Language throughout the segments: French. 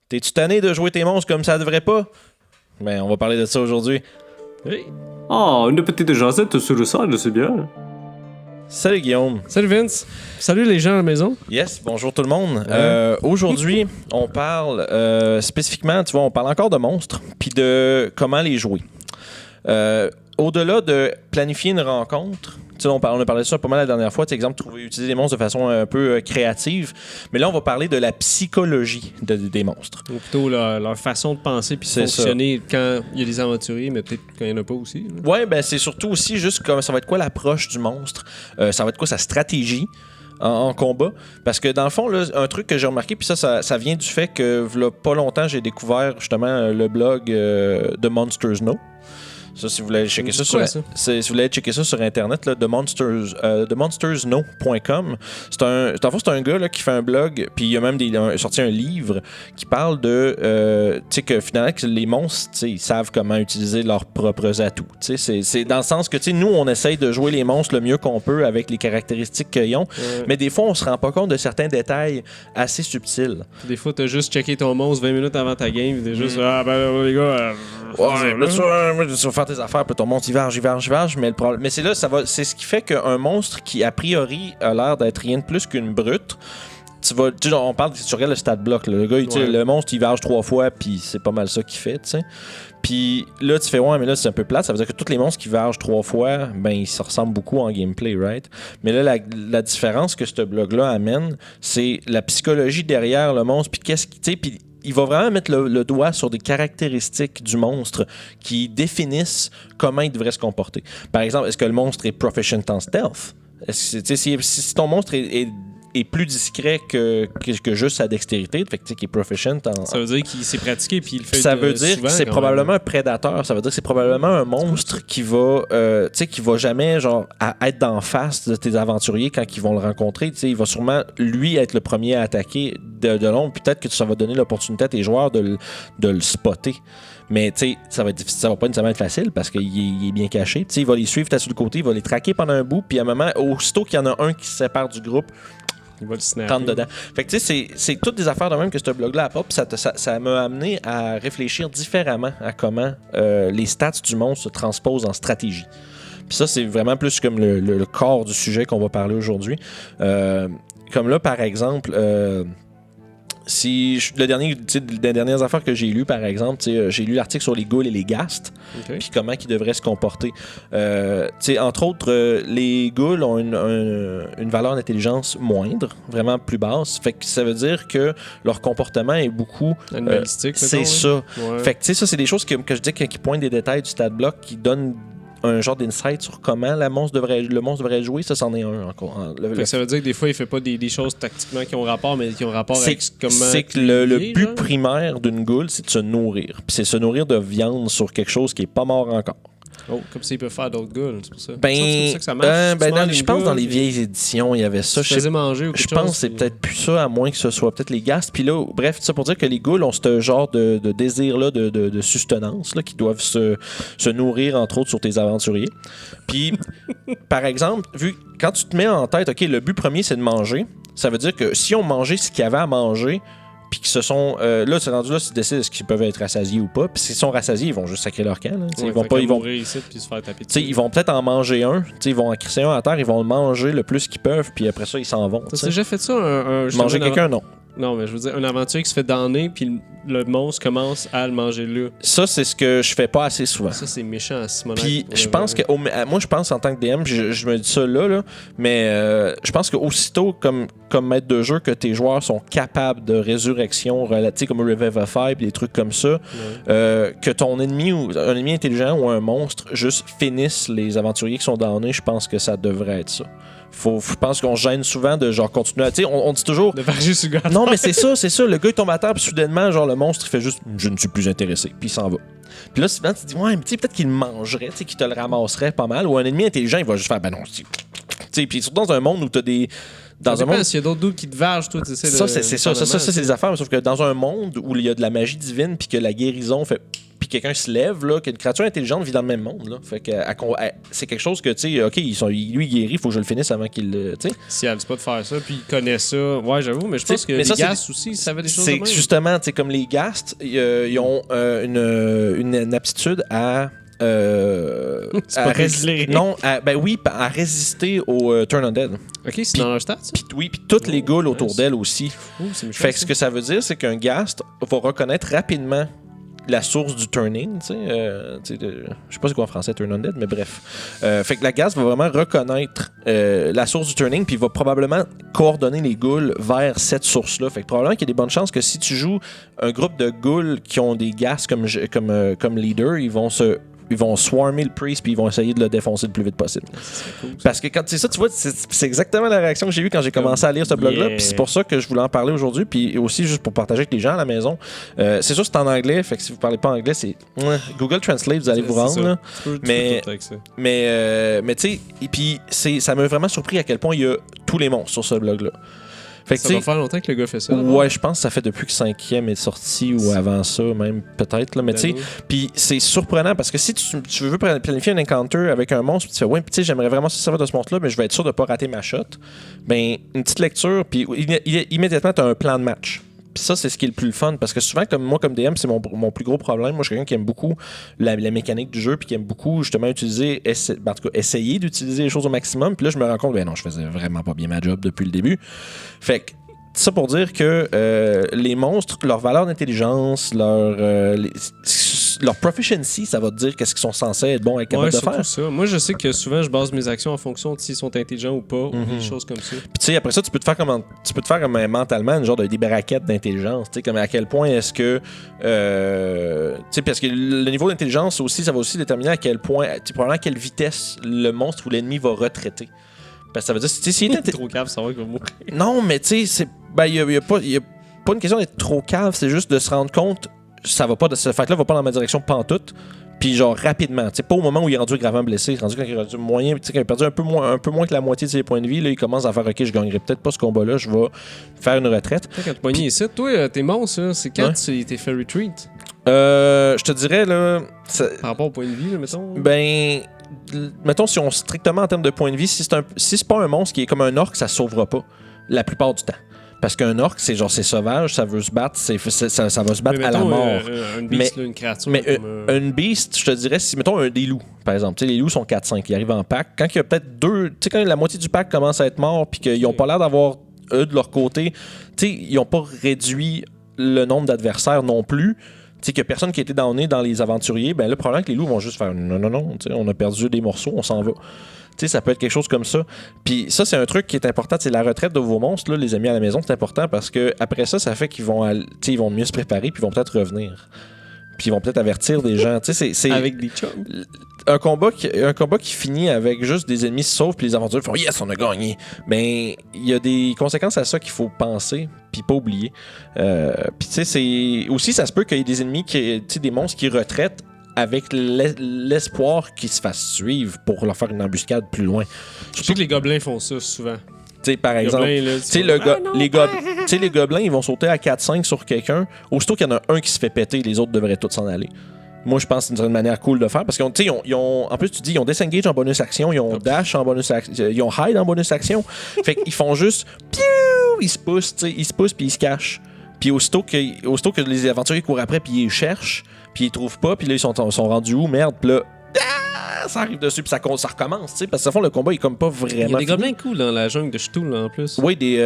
T'es-tu tanné de jouer tes monstres comme ça devrait pas? Ben, on va parler de ça aujourd'hui. Hey. Oh, une petite jasette sur le sol, c'est bien. Salut Guillaume. Salut Vince. Salut les gens à la maison. Yes, bonjour tout le monde. Aujourd'hui, on parle spécifiquement, tu vois, on parle encore de monstres, puis de comment les jouer. Au-delà de planifier une rencontre, tu sais, on a parlé de ça pas mal la dernière fois, exemple, utiliser les monstres de façon un peu créative, mais là, on va parler de la psychologie des monstres. Ou plutôt leur façon de penser puis de fonctionner quand il y a des aventuriers, mais peut-être quand il n'y en a pas aussi. Là. Ouais, ben c'est surtout aussi juste comme ça va être quoi l'approche du monstre, ça va être quoi sa stratégie en combat. Parce que dans le fond, là, un truc que j'ai remarqué, puis ça vient du fait que là, pas longtemps, j'ai découvert justement le blog de Monsters Know. Ça, si vous voulez checker ça sur Internet, là, themonstersknow.com. C'est un gars là, qui fait un blog, puis il a même sorti un livre qui parle de tu sais que finalement que les monstres, ils savent comment utiliser leurs propres atouts. C'est dans le sens que nous, on essaye de jouer les monstres le mieux qu'on peut avec les caractéristiques qu'ils ont, mais des fois, on se rend pas compte de certains détails assez subtils. Des fois, t'as juste checké ton monstre 20 minutes avant ta game, t'es juste ah ben les gars. Ouais, là, tu vas faire tes affaires, puis ton monstre, il verge, mais le problème. Mais c'est là, c'est ce qui fait qu'un monstre qui, a priori, a l'air d'être rien de plus qu'une brute. Tu regardes le stat block, là, le gars, le monstre, il verge 3 fois, puis c'est pas mal ça qu'il fait, tu sais. Puis là, tu fais, ouais, mais là, c'est un peu plate. Ça veut dire que tous les monstres qui vergent 3 fois, ben, ils se ressemblent beaucoup en gameplay, right? Mais là, la différence que ce blog-là amène, c'est la psychologie derrière le monstre, puis qu'est-ce qui, tu sais, puis il va vraiment mettre le doigt sur des caractéristiques du monstre qui définissent comment il devrait se comporter. Par exemple, est-ce que le monstre est proficient en stealth? Si ton monstre est plus discret que juste sa dextérité, fait que qu'il est proficient en... Ça veut dire qu'il s'est pratiqué puis il le fait ça veut dire souvent, que c'est probablement un prédateur. Ça veut dire que c'est probablement un monstre qui va jamais genre être d'en face de tes aventuriers quand ils vont le rencontrer. Il va sûrement lui être le premier à attaquer de l'ombre. Peut-être que ça va donner l'opportunité à tes joueurs de le spotter. Mais ça va pas nécessairement être facile parce qu'il est bien caché. Il va les suivre sur le côté, il va les traquer pendant un bout, puis à un moment, aussitôt qu'il y en a un qui se sépare du groupe, il va le snapper. Tente dedans. Fait que tu sais, c'est toutes des affaires de même que ce blog-là apporte, puis ça m'a amené à réfléchir différemment à comment les stats du monstre se transposent en stratégie. Puis ça, c'est vraiment plus comme le corps du sujet qu'on va parler aujourd'hui. Comme là, par exemple... les dernières affaires que j'ai lues, par exemple, j'ai lu l'article sur les ghouls et les ghast, puis comment ils devraient se comporter. Entre autres, les ghouls ont une valeur d'intelligence moindre, vraiment plus basse. Fait que ça veut dire que leur comportement est beaucoup animalistique. C'est ça. Ouais. Fait que ça, c'est des choses que je dis qui pointent des détails du stat block qui donnent un genre d'insight sur comment le monstre devrait jouer, ça, c'en est un encore. Ça veut dire que des fois, il fait pas des choses tactiquement qui ont rapport, mais qui ont rapport avec comment... C'est que le but primaire d'une goule, c'est de se nourrir. Puis c'est se nourrir de viande sur quelque chose qui est pas mort encore. Oh, comme s'il peut faire d'autres ghouls, c'est pour ça. C'est pour ça que ça marche. Je pense dans les vieilles éditions, il y avait ça. Je manger ou quelque chose. Je pense que c'est peut-être plus ça, à moins que ce soit peut-être les ghast. Puis là, bref, ça pour dire que les ghouls ont ce genre de désir-là, de sustenance, là, qui doivent se nourrir, entre autres, sur tes aventuriers. Puis, par exemple, quand tu te mets en tête, OK, le but premier, c'est de manger, ça veut dire que si on mangeait ce qu'il y avait à manger, puis qu'ils se sont... là, c'est rendu là, ils décident est-ce qu'ils peuvent être rassasiés ou pas. Puis s'ils sont rassasiés, ils vont juste sacrer leur camp. Là. Ouais, ils vont mourir ici puis se faire taper dessus. Ils vont peut-être en manger un. Ils vont en crisser un à terre, ils vont le manger le plus qu'ils peuvent, puis après ça, ils s'en vont. T'as déjà fait ça? Manger quelqu'un, non. Non, mais je veux dire, un aventurier qui se fait damner, puis le monstre commence à le manger là. Ça, c'est ce que je fais pas assez souvent. Ça, c'est méchant à Simonac. Puis je pense que... moi, je pense en tant que DM, je me dis ça là, mais je pense qu'aussitôt, comme maître de jeu, que tes joueurs sont capables de résurrection relative, comme Revivify, puis des trucs comme ça, que ton ennemi, ou un ennemi intelligent ou un monstre, juste finisse les aventuriers qui sont damnés, je pense que ça devrait être ça. Je pense qu'on gêne souvent de genre continuer à... Tu sais, on dit toujours... De varger sur le gars. Non, mais c'est ça. Le gars, il tombe à terre, puis soudainement, genre, le monstre, il fait juste « Je ne suis plus intéressé » puis il s'en va. Puis là, souvent, tu te dis « Ouais, mais tu sais, peut-être qu'il le mangerait, tu sais, qu'il te le ramasserait pas mal. » Ou un ennemi intelligent, il va juste faire « Ben non, tu sais. » Puis surtout dans un monde où t'as des... Dans un monde... S'il y a d'autres doutes qui te vargent, toi, tu sais... Ça, c'est des affaires. Sauf que dans un monde où il y a de la magie divine, puis que la guérison fait... puis quelqu'un se lève, là, qu'une créature intelligente vit dans le même monde. Là. Fait que c'est quelque chose que, tu sais, OK, lui, il guérit, il faut que je le finisse avant qu'il le. Si elle dit pas de faire ça, puis il connaît ça. Ouais, j'avoue, mais je pense que les Ghast aussi, ils savaient des choses de même. Justement, tu sais, comme les Ghast, ils ont une aptitude à. à résister au Turn Undead. Ok, c'est dans leur stats, ça? Puis toutes les ghouls autour d'elle aussi. Fait que ce que ça veut dire, c'est qu'un Ghast va reconnaître rapidement la source du turning, tu sais, je sais pas c'est quoi en français Turn Undead, mais bref. Fait que la Ghast va vraiment reconnaître la source du turning, puis va probablement coordonner les ghouls vers cette source-là. Fait que probablement qu'il y a des bonnes chances que si tu joues un groupe de ghouls qui ont des Ghasts comme leader, ils vont swarmer le priest puis ils vont essayer de le défoncer le plus vite possible. Cool, parce que quand c'est ça, tu vois, c'est exactement la réaction que j'ai eue quand j'ai commencé à lire ce blog-là. Puis c'est pour ça que je voulais en parler aujourd'hui. Puis aussi, juste pour partager avec les gens à la maison. C'est sûr, c'est en anglais. Fait que si vous parlez pas anglais, c'est Google Translate, vous allez vous rendre. Là. Mais tu sais, et puis ça m'a vraiment surpris à quel point il y a tous les monstres sur ce blog-là. Fait que, ça va faire longtemps que le gars fait ça. Ouais, je pense que ça fait depuis que 5e est sorti ou avant ça, même peut-être. Là. Mais tu sais, puis c'est surprenant parce que si tu veux planifier un encounter avec un monstre, puis tu fais, ouais, puis tu sais, j'aimerais vraiment se servir de ce monstre-là, mais je vais être sûr de pas rater ma shot. Ben, une petite lecture, puis immédiatement, tu as un plan de match. Puis ça, c'est ce qui est le plus fun parce que souvent, comme moi, comme DM, c'est mon plus gros problème. Moi, je suis quelqu'un qui aime beaucoup la mécanique du jeu puis qui aime beaucoup justement essayer d'utiliser les choses au maximum. Puis là, je me rends compte, ben non, je faisais vraiment pas bien ma job depuis le début. Fait que ça pour dire que les monstres, leur valeur d'intelligence, leur proficiency, ça va te dire qu'est-ce qu'ils sont censés être bons et capables de faire. Ça. Moi, je sais que souvent, je base mes actions en fonction de s'ils sont intelligents ou pas, ou des choses comme ça. Puis tu sais, après ça, tu peux te faire comme mentalement une genre des braquettes d'intelligence. Tu sais, comme à quel point est-ce que... tu sais, parce que le niveau d'intelligence aussi, ça va aussi déterminer à quel point, probablement à quelle vitesse le monstre ou l'ennemi va retraiter. Parce que ça veut dire, si il est trop cave, ça va qu'il va mourir. Non, mais tu sais, il y a pas une question d'être trop cave, c'est juste de se rendre compte, ça va pas, ce fight-là va pas dans ma direction pantoute, puis genre rapidement. Tu sais, pas au moment où il est rendu gravement blessé, rendu quand il est rendu moyen, tu sais, quand il a perdu un peu moins que la moitié de ses points de vie, là, il commence à faire, ok, je gagnerai peut-être pas ce combat-là, je vais faire une retraite. Quand tu pognes ici, toi, t'es monstre, c'est quand tu t'es fait retreat? Je te dirais, là. Par rapport au point de vie, là, mettons. Ben. Mettons, si on strictement en termes de point de vie, si c'est pas un monstre qui est comme un orc, ça sauvera pas la plupart du temps. Parce qu'un orc, c'est sauvage, ça veut se battre, ça va se battre à la mort. Un beast, une créature. Mais un beast, je te dirais, si mettons des loups, par exemple. Tu sais, les loups sont 4-5, ils arrivent en pack. Quand il y a peut-être deux, tu sais, quand la moitié du pack commence à être mort, puis qu'ils ont pas l'air d'avoir, eux, de leur côté, tu sais, ils ont pas réduit le nombre d'adversaires non plus. Tu sais, qu'il y a personne qui a été downé dans les aventuriers, ben là, probablement que les loups vont juste faire non, tu sais, on a perdu des morceaux, on s'en va. Tu sais, ça peut être quelque chose comme ça. Puis ça, c'est un truc qui est important. C'est la retraite de vos monstres, là, les amis à la maison, c'est important parce que après ça fait qu'ils vont, ils vont mieux se préparer puis ils vont peut-être revenir. Puis ils vont peut-être avertir des gens. Tu sais, c'est avec des chums. Un combat qui finit avec juste des ennemis se sauvent puis les aventuriers font yes, on a gagné. Ben, il y a des conséquences à ça qu'il faut penser puis pas oublier. Puis tu sais, c'est aussi ça se peut qu'il y ait des ennemis des monstres qui retraitent avec l'espoir qu'ils se fassent suivre pour leur faire une embuscade plus loin. Je sais que les gobelins font ça souvent. T'sais, par exemple, les gobelins, ils vont sauter à 4-5 sur quelqu'un. Aussitôt qu'il y en a un qui se fait péter, les autres devraient tous s'en aller. Moi, je pense que c'est une certaine manière cool de faire parce qu'ils ont, en plus, tu dis, ils ont disengage en bonus action, ils ont dash en bonus action, ils ont hide en bonus action. Fait qu'ils font juste, ils se poussent puis ils se cachent. Puis aussitôt que les aventuriers courent après puis ils les cherchent, puis ils trouvent pas, puis là ils sont rendus où, merde, puis là ça arrive dessus puis ça recommence, tu sais, parce que à fond le combat est comme pas vraiment. Il y a des gobelins cool dans la jungle de Ch'toul en plus. Oui, des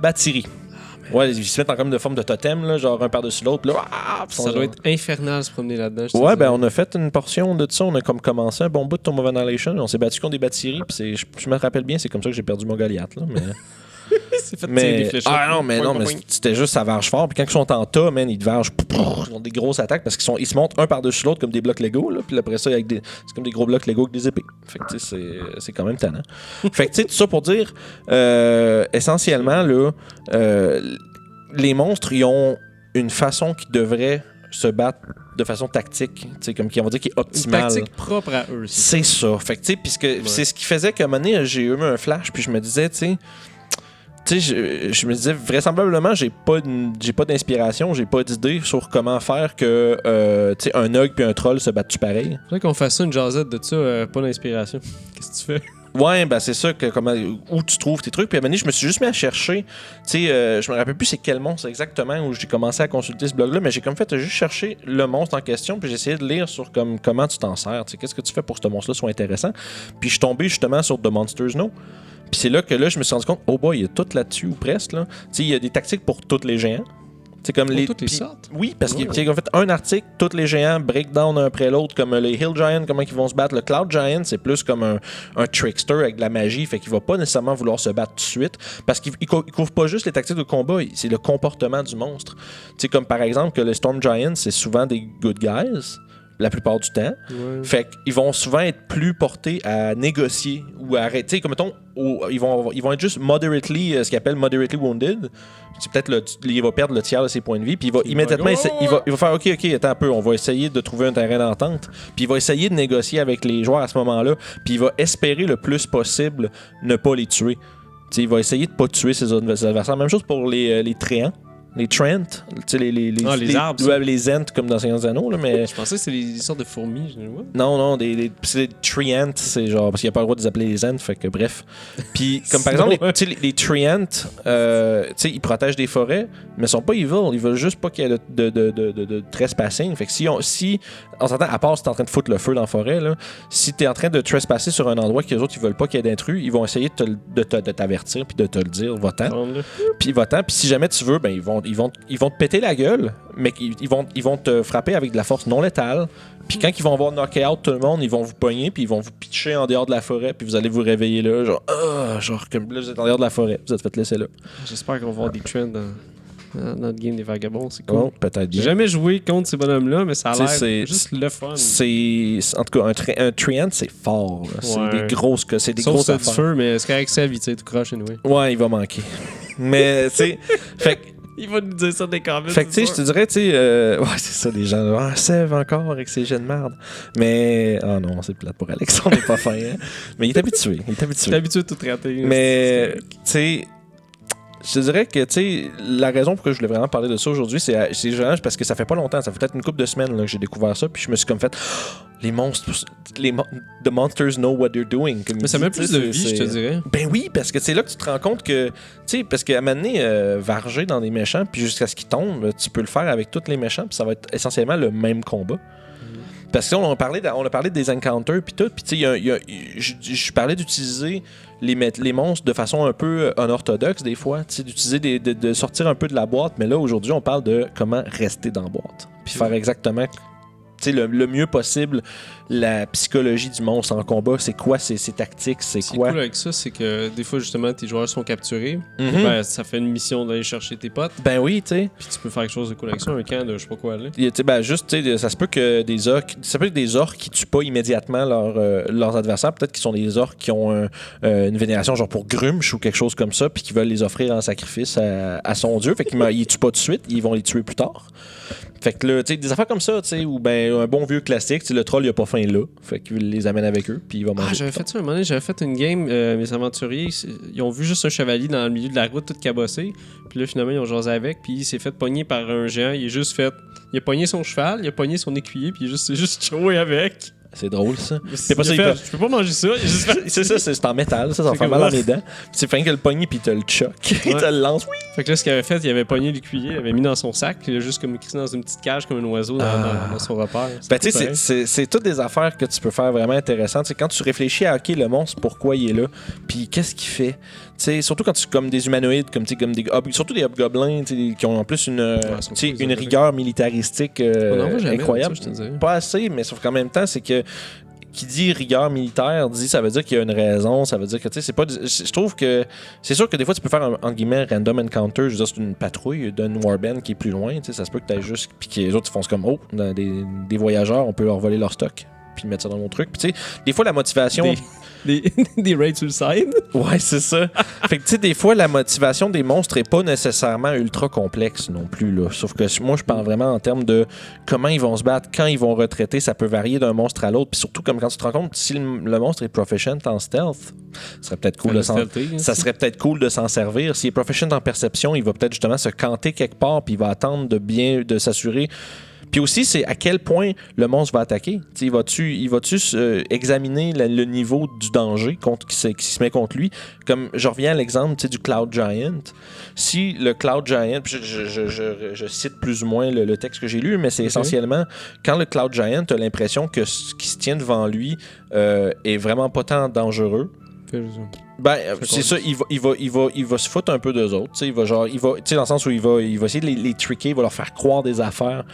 Batiri. Ouais, ils se mettent en comme de forme de totem, là, genre un par-dessus l'autre. Là, ça doit être infernal se promener là-dedans. Ouais, ben on a fait une portion de ça. On a comme commencé un bon bout de Tomb of Annihilation. On s'est battu contre des Batiri. Puis je me rappelle bien, c'est comme ça que j'ai perdu mon Goliath. Là, c'est fait tirer des fléchettes. Mais c'était juste ça varge fort. Puis quand ils sont en tas, man, ils te vargent. Ils ont des grosses attaques parce qu'ils se montent un par-dessus l'autre comme des blocs Lego. Là, puis après ça, c'est comme des gros blocs Lego avec des épées. Fait que tu sais, c'est quand même tannant. Fait que tu sais, tout ça pour dire, essentiellement, là, les monstres, ils ont une façon qui devrait se battre de façon tactique, comme on va dire qui est optimale. Une tactique propre à eux. C'est ça. Fait que tu sais, puisque c'est ce qui faisait qu'à un moment donné, j'ai eu un flash, puis je me disais, tu sais, tu sais, je me disais, vraisemblablement, j'ai pas d'inspiration, j'ai pas d'idée sur comment faire que, tu sais, un ogre puis un troll se battent-tu pareil. Faudrait qu'on fasse ça, une jasette de ça, pas d'inspiration. Qu'est-ce que tu fais? Ouais, ben c'est ça, où tu trouves tes trucs. Puis à un moment donné, je me suis juste mis à chercher. Tu sais, je me rappelle plus c'est quel monstre exactement où j'ai commencé à consulter ce blog-là, mais j'ai comme fait juste chercher le monstre en question, puis j'ai essayé de lire sur comment tu t'en sers. Tu sais, qu'est-ce que tu fais pour que ce monstre-là soit intéressant. Puis je suis tombé justement sur The Monsters Know. Puis c'est là que je me suis rendu compte, oh boy, il y a tout là-dessus ou presque. Là. Tu sais, il y a des tactiques pour tous les géants. C'est comme toutes les sortes? Oui, parce qu'ils ont fait un article, tous les géants breakdown un après l'autre, comme les Hill Giants, comment ils vont se battre. Le Cloud Giant, c'est plus comme un trickster avec de la magie, fait qu'il va pas nécessairement vouloir se battre tout de suite, parce qu'il couvre pas juste les tactiques de combat, c'est le comportement du monstre. Tu sais, comme par exemple que les Storm Giants, c'est souvent des good guys, la plupart du temps. Ouais. Fait qu'ils vont souvent être plus portés à négocier ou à arrêter. Comme mettons, ils vont être juste moderately, ce qu'ils appellent moderately wounded. C'est peut-être il va perdre le tiers de ses points de vie, puis il va immédiatement il va faire OK, attends un peu, on va essayer de trouver un terrain d'entente, puis il va essayer de négocier avec les joueurs à ce moment-là, puis il va espérer le plus possible ne pas les tuer. T'sais, il va essayer de pas tuer ses adversaires. Même chose pour les Tréants. Les Trent, tu sais, les arbres. Les Ents comme dans Seigneur des Anneaux, là, mais. Je pensais que c'était des sortes de fourmis. Non, c'est les Treant, c'est genre. Parce qu'il n'y a pas le droit de les appeler les Ents, fait que bref. Puis, comme par exemple, les Treant, tu sais, ils protègent des forêts, mais ils sont pas evil. Ils veulent juste pas qu'il y ait de trespassing. Fait que si on s'entend, à part si t'es en train de foutre le feu dans la forêt, là, si t'es en train de trespasser sur un endroit que les autres ils veulent pas qu'il y ait d'intrus, ils vont essayer de t'avertir puis de te le dire, va-t'en. Puis va-t'en. Puis si jamais tu veux, ben ils vont te péter la gueule, mais ils vont te frapper avec de la force non létale. Puis quand ils vont avoir knocké out tout le monde, ils vont vous pogner, puis ils vont vous pitcher en dehors de la forêt, puis vous allez vous réveiller là, genre comme là, vous êtes en dehors de la forêt, vous êtes fait laisser là. J'espère qu'on va voir des trends dans notre game des vagabonds, c'est cool. Oh, peut-être bien. J'ai jamais joué contre ces bonhommes-là, mais ça a l'air juste le fun. En tout cas, un Treant, c'est fort. Là. C'est des grosses Sauf affaires. Du feu, mais c'est correct, c'est vite, tout croche, anyway. Ouais, il va manquer. Mais, tu sais, fait il va nous dire ça des commentaires. Fait que, tu sais, je te dirais, tu sais, ouais, c'est ça, les gens, Sève encore avec ses jets de merde. Mais, oh non, c'est plate pour Alex, on n'est pas fin, hein. Mais il est habitué. Il est habitué de tout rater. Mais, tu sais, je te dirais que, tu sais, la raison pour laquelle je voulais vraiment parler de ça aujourd'hui, c'est parce que ça fait pas longtemps, ça fait peut-être une couple de semaines là, que j'ai découvert ça, puis je me suis comme fait, les monstres, the monsters know what they're doing. Mais ça met plus de vie, je te dirais. Ben oui, parce que c'est là que tu te rends compte que, tu sais, parce qu'à un moment donné, varger dans des méchants, puis jusqu'à ce qu'ils tombent, tu peux le faire avec tous les méchants, puis ça va être essentiellement le même combat. Parce que on a parlé des encounters puis tout, puis tu sais, je parlais d'utiliser les monstres de façon un peu unorthodoxe des fois, tu sais, d'utiliser de sortir un peu de la boîte, mais là aujourd'hui on parle de comment rester dans la boîte, puis faire exactement le mieux possible la psychologie du monstre en combat, c'est quoi ses tactiques, c'est quoi. Cool avec ça, c'est que des fois justement tes joueurs sont capturés, ben, ça fait une mission d'aller chercher tes potes. Ben oui, tu sais. Puis tu peux faire quelque chose de cool avec ça, un camp de je sais pas quoi aller. Ben juste, tu sais, ça se peut que des orques qui tuent pas immédiatement leurs adversaires, peut-être qu'ils sont des orques qui ont une vénération genre pour Grumsh ou quelque chose comme ça, puis qui veulent les offrir en sacrifice à son dieu, fait qu'ils les tuent pas tout de suite, ils vont les tuer plus tard. Fait que là, tu sais, des affaires comme ça, tu sais, ou ben un bon vieux classique, le troll il a pas faim là, fait qu'il les amène avec eux, puis il va manger. J'avais fait ça un moment donné, j'avais fait une game, mes aventuriers, ils ont vu juste un chevalier dans le milieu de la route tout cabossé, puis là finalement ils ont jasé avec, puis il s'est fait pogner par un géant, il a pogné son cheval, il a pogné son écuyer, puis il s'est juste joué avec. C'est drôle, ça. Je peux pas manger ça. C'est ça, c'est en métal, ça va faire mal dans les dents. C'est fin que le pogné, puis il te le choque. Il te le lance. Oui. Fait que là, ce qu'il avait fait, il avait pogné l'écuyer, il avait mis dans son sac, il a juste comme écrit dans une petite cage comme un oiseau dans son repère. Ben, tu sais, c'est toutes des affaires que tu peux faire vraiment intéressantes. C'est quand tu réfléchis à, OK, le monstre, pourquoi il est là, puis qu'est-ce qu'il fait. T'sais, surtout quand tu comme des humanoïdes, surtout des hobgoblins qui ont en plus une rigueur militaristique incroyable. Ça, je te dirais. Pas assez, mais sauf qu'en même temps, c'est que qui dit rigueur militaire dit ça veut dire qu'il y a une raison, ça veut dire que tu sais c'est pas je trouve que c'est sûr que des fois tu peux faire un entre guillemets random encounter, je veux dire c'est une patrouille d'une warband qui est plus loin, tu sais ça se peut que tu ailles juste puis que les autres ils font comme des voyageurs, on peut leur voler leur stock. puis mettre ça dans mon truc. Puis tu sais, des fois, la motivation... Des raids sur le side. Ouais, c'est ça. Fait que tu sais, des fois, la motivation des monstres est pas nécessairement ultra complexe non plus, là. Sauf que moi, je parle vraiment en termes de comment ils vont se battre, quand ils vont retraiter, ça peut varier d'un monstre à l'autre. Puis surtout, comme quand tu te rends compte, si le monstre est proficient en stealth, ça serait peut-être cool ça serait peut-être cool de s'en servir. S'il est proficient en perception, il va peut-être justement se canter quelque part, puis il va attendre de s'assurer. Puis aussi, c'est à quel point le monstre va attaquer. T'sais, il va-tu examiner le niveau du danger qui se met contre lui? Comme je reviens à l'exemple du Cloud Giant. Si le Cloud Giant, je cite plus ou moins le texte que j'ai lu, mais c'est essentiellement quand le Cloud Giant a l'impression que ce qui se tient devant lui est vraiment pas tant dangereux. Ben, c'est ça, il va se foutre un peu d'eux autres. Il va dans le sens où il va essayer de les tricker, il va leur faire croire des affaires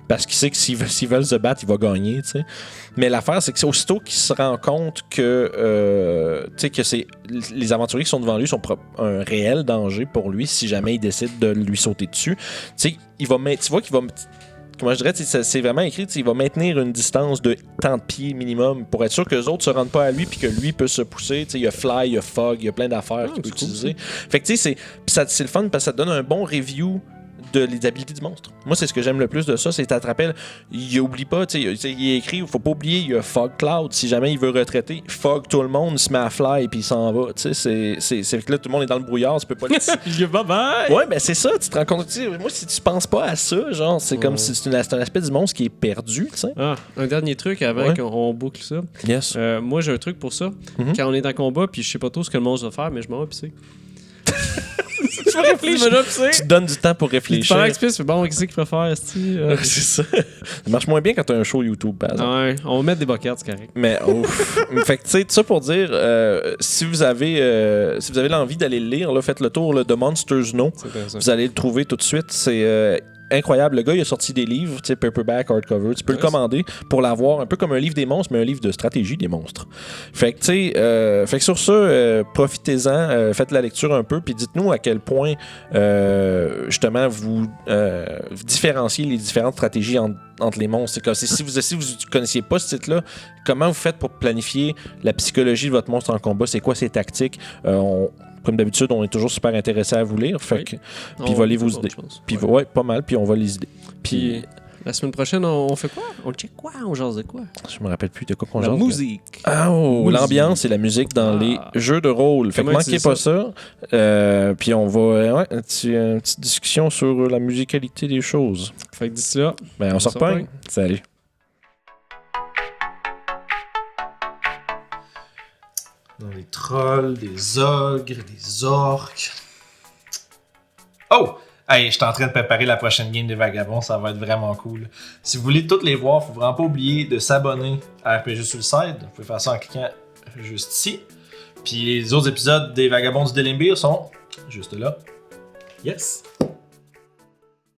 parce qu'il sait que s'ils veulent se battre, il va gagner. T'sais. Mais l'affaire, c'est que c'est aussitôt qu'il se rend compte que les aventuriers qui sont devant lui sont un réel danger pour lui si jamais il décide de lui sauter dessus. Tu vois qu'il va. Comment je dirais, c'est vraiment écrit, il va maintenir une distance de tant de pieds minimum pour être sûr que les autres se rendent pas à lui puis que lui peut se pousser. Il y a Fly, il y a Fog, il y a plein d'affaires qu'il peut utiliser. Cool. Fait que c'est le fun parce que ça te donne un bon review des habilités du monstre. Moi, c'est ce que j'aime le plus de ça, c'est que tu te rappelles, il oublie pas, il est écrit, il faut pas oublier, il y a Fog Cloud, si jamais il veut retraiter, Fog tout le monde, il se met à fly et puis il s'en va. C'est que là, tout le monde est dans le brouillard, tu peux pas le... Bye bye! Ouais, ben c'est ça, tu te rends compte, moi, si tu penses pas à ça, genre, c'est comme si c'est un aspect du monstre qui est perdu, tu sais. Ah, un dernier truc avant qu'on boucle ça. Yes. Moi, j'ai un truc pour ça. Quand on est en combat, puis je sais pas trop ce que le monstre va faire, mais je m'en vais pisser. Tu te donnes du temps pour réfléchir. Pendant que tu pisses, bon, qu'est-ce qu'il faut faire, c'est ça. Ça marche moins bien quand t'as un show YouTube, par exemple. Ouais, on va mettre des boquettes, c'est correct. Mais fait que tu sais, tout ça pour dire, si vous avez l'envie d'aller le lire, là, faites le tour de Monsters No. Vous allez le trouver tout de suite. C'est incroyable. Le gars, il a sorti des livres, tu sais, paperback, hardcover. Tu peux le commander pour l'avoir un peu comme un livre des monstres, mais un livre de stratégie des monstres. Fait que, tu sais, fait que sur ça, profitez-en, faites la lecture un peu, puis dites-nous à quel point, justement, vous différenciez les différentes stratégies entre les monstres. Si vous ne connaissiez pas ce titre-là, comment vous faites pour planifier la psychologie de votre monstre en combat? C'est quoi ses tactiques? Comme d'habitude, on est toujours super intéressé à vous lire. Fait que, puis volez vos idées. Puis pas mal, puis on vole les idées. Puis la semaine prochaine, on fait quoi? On check quoi? On jase de quoi? Je me rappelle plus de quoi qu'on jase. La musique. L'ambiance et la musique dans les jeux de rôle. Fait que manquez pas ça. Puis on va... une petite discussion sur la musicalité des choses. Fait que d'ici là... Ben, on se reprend. Salut. Dans les trolls, des ogres, des orques. Oh! Hey, je suis en train de préparer la prochaine game des Vagabonds, ça va être vraiment cool. Si vous voulez toutes les voir, il faut vraiment pas oublier de s'abonner à RPG Suicide. Vous pouvez faire ça en cliquant juste ici. Puis les autres épisodes des Vagabonds du Délimbir sont juste là. Yes!